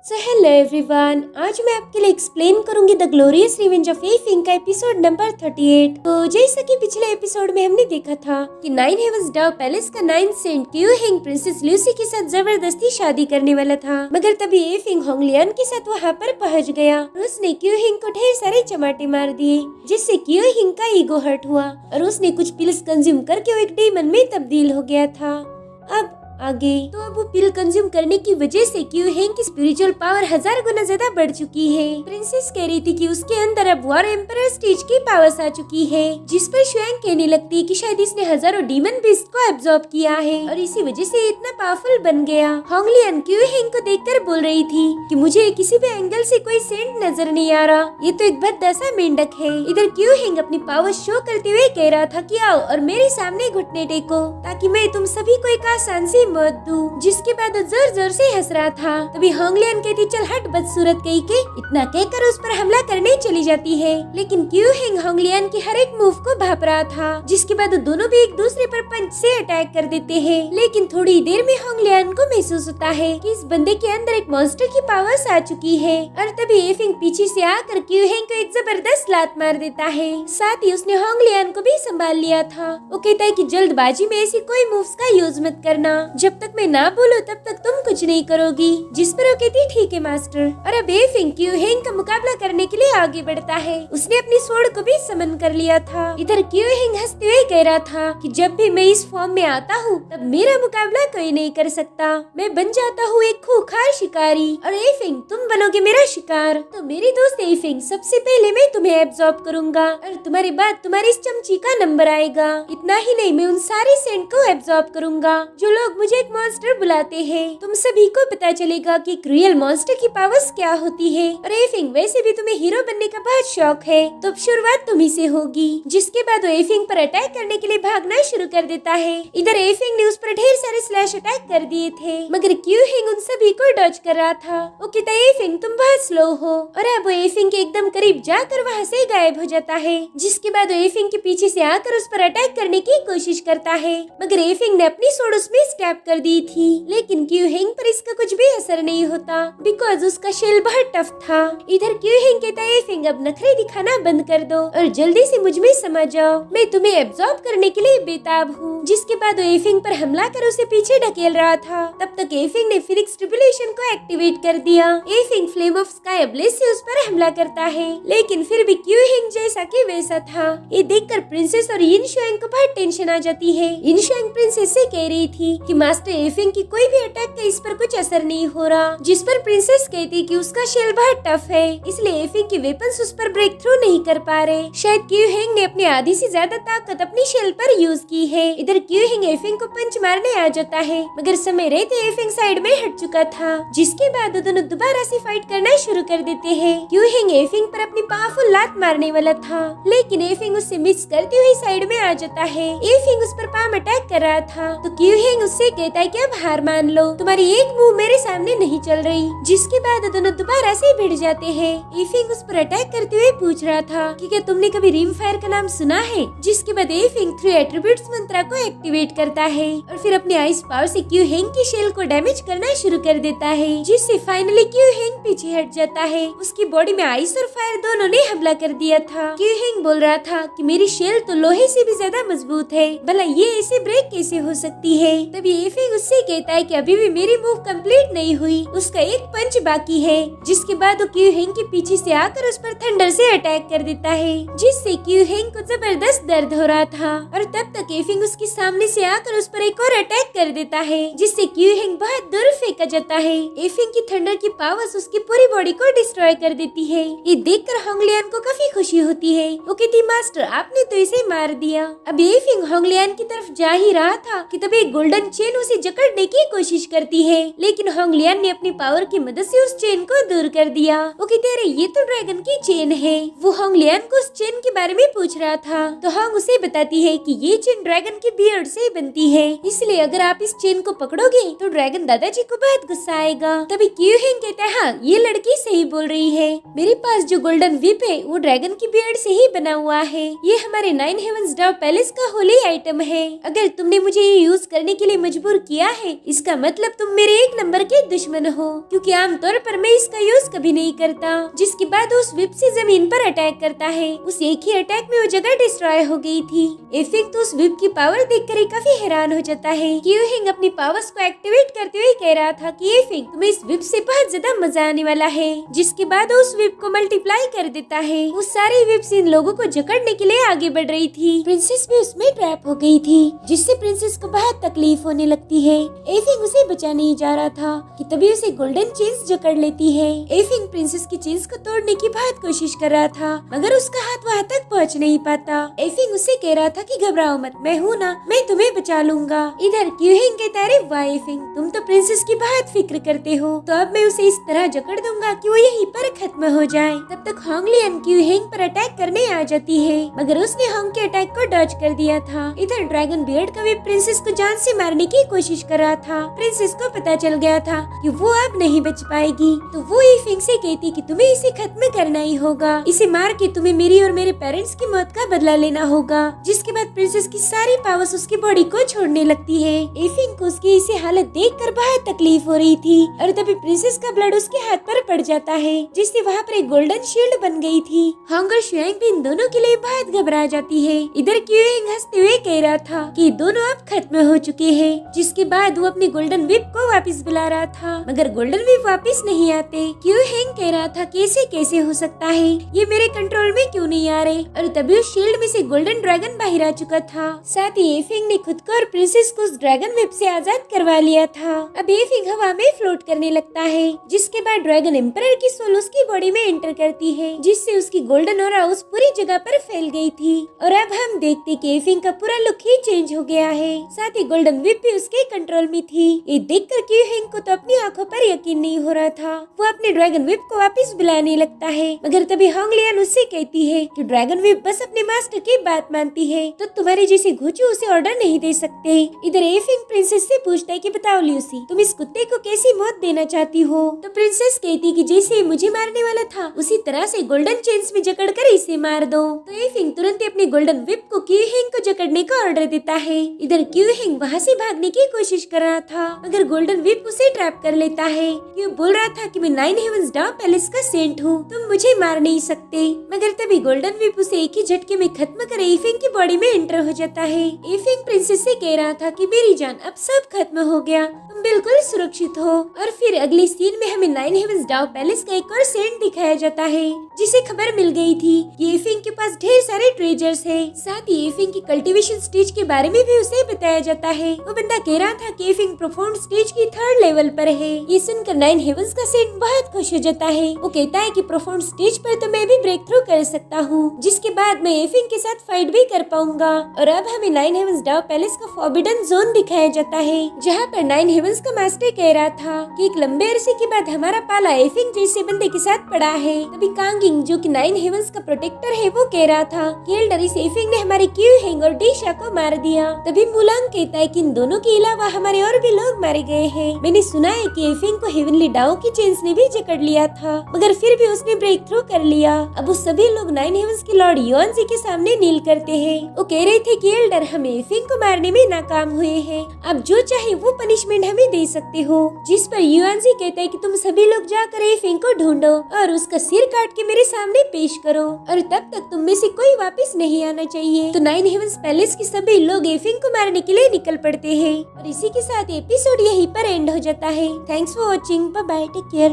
So hello everyone, आज मैं आपके लिए एक्सप्लेन करूंगी द ग्लोरियस रिवेंज ऑफ ए फिंग का एपिसोड नंबर 38। तो जैसा कि पिछले एपिसोड में हमने देखा था कि नाइन हेवंस डाउ पैलेस का नाइन्थ सेंट क्यू हिंग प्रिंसेस ल्यूसी के साथ जबरदस्ती शादी करने वाला था, मगर तभी ए फिंग होंगलियन के साथ वहाँ पर पहुँच गया और उसने क्यू हिंग को ढेर सारे चमाटे मार दिए, जिससे क्यू हिंग का ईगो हर्ट हुआ और उसने कुछ पिल्स कंज्यूम करके वो एक डीमन में तब्दील हो गया था। अब आगे तो अब वो पिल कंज्यूम करने की वजह से क्यू हिंग की स्पिरिचुअल पावर 1000 गुना ज्यादा बढ़ चुकी है। प्रिंसेस कह रही थी कि उसके अंदर अब वॉर एम्परर स्टेज की पावर्स आ चुकी है, जिस पर श्वेंग कहने लगती कि शायद इसने हजारों डीमन बीस्ट को एब्जॉर्ब किया है और इसी वजह से इतना पावरफुल बन गया। होंगलियन क्यू हिंग को देखकर बोल रही थी कि मुझे किसी भी एंगल से कोई सेंट नजर नहीं आ रहा, ये तो एक भद्दा सा मेंढक है। इधर क्यू हिंग अपनी पावर शो करते हुए कह रहा था कि आओ और मेरे सामने घुटने टेको ताकि मैं तुम सभी को एक आसान सी मौत दूं, जिसके बाद वो जोर जोर से हंस रहा था। तभी होंगलियन कहती चल हट बदसूरत कहीं के, इतना कहकर उस पर हमला करने चली जाती है, लेकिन क्यू हिंग होंगलियन के हर एक मूव को भाप रहा था, जिसके बाद दोनों भी एक दूसरे पर पंच से अटैक कर देते हैं। लेकिन थोड़ी देर में होंगलियन को महसूस होता है कि इस बंदे के अंदर एक मॉन्स्टर की पावर्स आ चुकी है और तभी ए फिंग पीछे से आकर क्यू हिंग को एक जबरदस्त लात मार देता है। साथ ही उसने होंगलियन को भी संभाल लिया था। वो कहता है कि जल्दबाजी में ऐसी कोई मूव्स का यूज मत करना, जब तक मैं ना बोलूं तब तक तुम कुछ नहीं करोगी, जिस पर वो कहती ठीक है मास्टर। और अब ए फिंग क्यू हिंग का मुकाबला करने के लिए आगे बढ़ता है। उसने अपनी स्वॉर्ड को भी समन कर लिया था। इधर क्यू हिंग हंसते हुए कह रहा था कि जब भी मैं इस फॉर्म में आता हूँ तब मेरा मुकाबला कोई नहीं कर सकता, मैं बन जाता हूँ एक खूंखार शिकारी और ए फिंग तुम बनोगे मेरा शिकार। तो मेरी दोस्त ए फिंग, सबसे पहले मैं तुम्हें एब्जॉर्ब करूंगा और तुम्हारे बाद तुम्हारी इस चमची का नंबर आएगा। इतना ही नहीं, मैं उन सारे सेंट को एब्जॉर्ब करूंगा जो लोग मुझे एक मॉन्स्टर बुलाते हैं। तुम सभी को पता चलेगा कि एक रियल मॉन्स्टर की पावर्स क्या होती है। और ए फिंग, वैसे भी तुम्हें हीरो बनने का बहुत शौक है, तो अब शुरुआत तुम्ही से होगी। जिसके बाद वो ए फिंग पर अटैक करने के लिए भागना शुरू कर देता है। इधर ए फिंग ने उस पर ढेर सारे स्लैश अटैक कर दिए थे, मगर क्यू हिंग उन सभी को डॉज कर रहा था। वो कहता है ए फिंग तुम बहुत स्लो हो, और अब वो ए फिंग के एकदम करीब जाकर वहाँ से गायब हो जाता है। जिसके बाद वो ए फिंग के पीछे से आकर उस पर अटैक करने की कोशिश करता है, मगर ए फिंग ने अपनी सोड उसमें स्टैब कर दी थी, लेकिन क्यू हिंग पर इसका कुछ भी असर नहीं होता बिकॉज उसका शेल बहुत टफ था। इधर क्यू हिंग कहता है ए फिंग अब नखरे दिखाना बंद कर दो और जल्दी से मुझ में समा जाओ, मैं तुम्हें एब्जॉर्ब करने के लिए बेताब हूँ। जिसके बाद वो ए फिंग पर हमला कर उसे पीछे ढकेल रहा था। तब तक ए फिंग ने फिनिक्स ट्रिब्यूलेशन को एक्टिवेट कर दिया। ए फिंग फ्लेम ऑफ स्काई अब्लेस से उस पर हमला करता है, लेकिन फिर भी क्यू हिंग जैसा कि वैसा था। ये देखकर प्रिंसेस और यिन शुएंग को बहुत टेंशन आ जाती है। यिन शुएंग प्रिंसेस से कह रही थी कि मास्टर ए फिंग की कोई भी अटैक का इस पर कुछ असर नहीं हो रहा, जिस पर प्रिंसेस कहती कि उसका शेल बहुत टफ है, इसलिए ए फिंग की वेपन्स उस पर ब्रेक थ्रू नहीं कर पा रहे। शायद क्यू हिंग ने अपनी आधी से ज्यादा ताकत अपनी शेल पर यूज की है। इधर क्यू हिंग ए फिंग को पंच मारने आ जाता है, मगर समय रहते ए फिंग साइड में हट चुका था। जिसके बाद दोनों दोबारा से फाइट करना शुरू कर देते हैं। क्यू हिंग ए फिंग पर अपनी पावरफुल लात मारने वाला था, लेकिन ए फिंग उससे मिस करती हुई साइड में आ जाता है। ए फिंग उस पर पाम अटैक कर रहा था, तो क्यू हिंग उससे कहता है कि अब हार मान लो, तुम्हारी एक मूव मेरे सामने नहीं चल रही। जिसके बाद दोनों दोबारा से भिड़ जाते हैं। ए फिंग उस पर अटैक करते हुए पूछ रहा था कि क्या तुमने कभी रिम फायर का नाम सुना है। जिसके बाद ए फिंग 3 एट्रीब्यूट्स मंत्रा को एक्टिवेट करता है और फिर अपने आइस पावर से क्यू हिंग की शेल को डैमेज करना शुरू कर देता है, जिससे फाइनली क्यू हिंग पीछे हट जाता है। उसकी बॉडी में आइस और फायर दोनों ने हमला कर दिया था। क्यू हिंग बोल रहा था कि मेरी शेल तो लोहे से भी ज्यादा मजबूत है, भला ये ऐसे ब्रेक कैसे हो सकती है। तभी ए फिंग उससे कहता है कि अभी भी मेरी मूव कंप्लीट नहीं हुई, उसका एक पंच बाकी है। जिसके बाद वो क्यू हिंग के पीछे से आकर उस पर थंडर से अटैक कर देता है, जिससे क्यू हिंग को जबरदस्त दर्द हो रहा था। और तब तक ए फिंग उसके सामने से आकर उस पर एक और अटैक कर देता है, जिससे क्यू हिंग बहुत दूर फेंका जाता है। ए फिंग की थंडर की पावर्स उसकी पूरी बॉडी को डिस्ट्रॉय कर देती है। ये देखकर होंगलियन को काफी खुशी होती है। वो कहती मास्टर आपने तो इसे मार दिया। अब ए फिंग होंगलियन की तरफ जा ही रहा था कि तभी एक गोल्डन चेन उसे जकड़ने की कोशिश करती है, लेकिन होंगलियन ने अपनी पावर की मदद से उस चेन को दूर कर दिया। वो कहते अरे ये तो ड्रैगन की चेन है। वो होंगलियन को उस चेन के बारे में पूछ रहा था, तो होंग उसे बताती है कि ये चेन ड्रैगन की बियर्ड से बनती है, इसलिए अगर आप इस चेन को पकड़ोगे तो ड्रैगन दादाजी को बहुत गुस्सा आएगा। तभी क्यू हिंग कहता है हाँ ये लड़की सही बोल रही है, मेरे पास जो गोल्डन विप है वो ड्रैगन की बियर्ड से ही बना हुआ है। ये हमारे नाइन हेवंस डाउ पैलेस का होली आइटम है, अगर तुमने मुझे ये यूज करने के लिए मजबूर मजबूर किया है, इसका मतलब तुम मेरे एक नंबर के दुश्मन हो, क्योंकि आमतौर पर मैं इसका यूज कभी नहीं करता। जिसके बाद उस विप से जमीन पर अटैक करता है। उस एक ही अटैक में वो जगह डिस्ट्रॉय हो गई थी। एफिंग तो उस विप की पावर देखकर ही काफी हैरान हो जाता है। क्यूहिंग अपनी पावर्स को एक्टिवेट करते हुए कह रहा था कि एफिंग तुम्हें इस विप से बहुत ज्यादा मजा आने वाला है। जिसके बाद उस विप को मल्टीप्लाई कर देता है। वो सारे विप्स इन लोगों को जकड़ने के लिए आगे बढ़ रही थी। प्रिंसेस भी उसमें ट्रैप हो गई थी, जिससे प्रिंसेस को बहुत तकलीफ होने लगती है। एफिंग उसे बचा नहीं जा रहा था कि तभी उसे गोल्डन चेन्स जकड़ लेती है। एफिंग प्रिंसेस की चेन्स को तोड़ने की बहुत कोशिश कर रहा था, मगर उसका हाथ वहाँ तक पहुँच नहीं पाता। एफिंग उसे कह रहा था कि घबराओ मत, मैं हूँ ना, मैं तुम्हें बचा लूंगा। इधर क्यूहिंग कहता है, वाह एफिंग तुम तो प्रिंसेस की बहुत फिक्र करते हो, तो अब मैं उसे इस तरह जकड़ दूंगा कि वो यहीं पर खत्म हो जाए। तब तक होंगलियन क्यूहिंग पर अटैक करने आ जाती है, मगर उसने होंग के अटैक को डॉज कर दिया था। इधर ड्रैगन बियर्ड का भी प्रिंसेस को जान से मारने की कोशिश कर रहा था। प्रिंसेस को पता चल गया था कि वो अब नहीं बच पाएगी, तो वो एफिंग से कहती कि तुम्हें इसे खत्म करना ही होगा, इसे मार के तुम्हें मेरी और मेरे पेरेंट्स की मौत का बदला लेना होगा। जिसके बाद प्रिंसेस की सारी पावर्स उसकी बॉडी को छोड़ने लगती है। एफिंग को उसकी इसी हालत देखकर बहुत तकलीफ हो रही थी, और तभी प्रिंसेस का ब्लड उसके हाथ पर पड़ जाता है, जिससे वहाँ पर एक गोल्डन शील्ड बन गई थी। होंग और शुआंग भी इन दोनों के लिए बहुत घबरा जाती है। इधर क्यूइंग हंसते हुए कह रहा था कि दोनों अब खत्म हो चुके हैं। जिसके बाद वो अपनी गोल्डन विप को वापस बुला रहा था, मगर गोल्डन विप वापस नहीं आते। क्यूइंग कह रहा था कैसे कैसे हो सकता है, ये मेरे कंट्रोल में क्यों नहीं आ रहे, और तभी उस शील्ड में से गोल्डन ड्रैगन बाहर आ चुका था। साथ ही एफिंग ने खुद को और प्रिंसेस को उस ड्रैगन विप से आजाद करवा लिया था। अब एफिंग हवा में फ्लोट करने लगता है। जिसके बाद ड्रैगन एम्परर की सोल उसकी बॉडी में एंटर करती है, जिससे उसकी गोल्डन ऑरा उस पूरी जगह पर फैल गई थी। और अब हम देखते कि एफिंग का पूरा लुक ही चेंज हो गया है। साथ ही गोल्डन विप भी उसके कंट्रोल में थी। ये देखकर क्यूहिंग को तो अपनी आंखों पर यकीन नहीं हो रहा था। वो अपने ड्रैगन विप को वापस बुलाने लगता है, मगर तभी होंगलियन उससे कहती है कि ड्रैगन विप बस अपने मास्टर की बात मानती है, तो तुम्हारे जैसे घुचू उसे ऑर्डर नहीं दे सकते। इधर एफिंग प्रिंसेस से पूछता है कि बताओ ल्यूसी, तुम इस कुत्ते को कैसी मौत देना चाहती हो? तो प्रिंसेस कहती कि जैसे मुझे मारने वाला था उसी तरह से गोल्डन चेन्स में जकड़कर इसे मार दो। तो एफिंग तुरंत अपने गोल्डन विप को क्यूहिंग को जकड़ने का ऑर्डर देता है। इधर क्यूहिंग वहाँ से भागने की कोशिश कर रहा था, मगर गोल्डन विप उसे ट्रैप कर लेता है। क्यों बोल रहा था कि मैं 9 हेवंस डार्क पैलेस का सेंट हूँ, तुम मुझे मार नहीं सकते। मगर तभी गोल्डन विप उसे एक ही झटके में खत्म कर एफिंग की बॉडी में एंटर हो जाता है। एफिंग प्रिंसेस से कह रहा था कि मेरी जान अब सब खत्म हो गया, तुम बिल्कुल सुरक्षित हो। और फिर अगली सीन में हमें 9 हेवंस डार्क पैलेस का एक और सेंट दिखाया जाता है, जिसे खबर मिल गई थी कि एफिंग के पास ढेर सारे ट्रेजर्स है। साथ ही एफिंग की कल्टीवेशन स्टेज के बारे में भी उसे बताया जाता है। वो बंदा कह रहा था कि एफिंग प्रोफाउंड स्टेज की 3rd लेवल पर है। ये सुनकर 9 हेवंस का सेंट बहुत खुश हो जाता है। वो कहता है कि प्रोफाउंड स्टेज पर तो मैं भी ब्रेक थ्रू कर सकता हूँ, जिसके बाद मैं एफिंग के साथ फाइट भी कर पाऊंगा। और अब हमें 9 हेवंस डार्क पैलेस का फॉरबिडन जोन दिखाया जाता है, जहाँ पर 9 हेवंस का मास्टर कह रहा था कि एक लंबे अरसे के बाद हमारा पाला एफिंग जैसे बंदे के साथ पड़ा है। तभी कांगिंग जो कि 9 हेवंस का प्रोटेक्टर है वो कह रहा था कि एल्डर इस एफिंग ने हमारे क्यूहिंग और डीशा को मार दिया। तभी मुलांग कहता है कि इन दोनों के अलावा हमारे और भी लोग मारे गए हैं। मैंने सुना है कि एफिंग को हेवनली डाओ की चेन्स ने भी जकड़ लिया था, मगर फिर भी उसने ब्रेक थ्रू कर लिया। अब वो सभी लोग 9 हेवंस के लॉर्ड युआनजी के सामने नील करते हैं। वो कह रहे थे कि एल्डर हम एफिंग को मारने में नाकाम हुए हैं, अब जो चाहे वो पनिशमेंट हमें दे सकते हो। जिस पर युआनजी कहता है कि तुम सभी लोग जाकर एफिंग को ढूंढो और उसका सिर काट के मेरे सामने पेश करो, और तब तक तुम में से कोई वापस नहीं आना चाहिए। तो 9 हेवंस पैलेस के सभी लोग एफिंग को मारने के लिए निकल पड़ते हैं। और इसी के साथ एपिसोड यहीं पर एंड हो जाता है। Thanks for watching, bye bye, take care.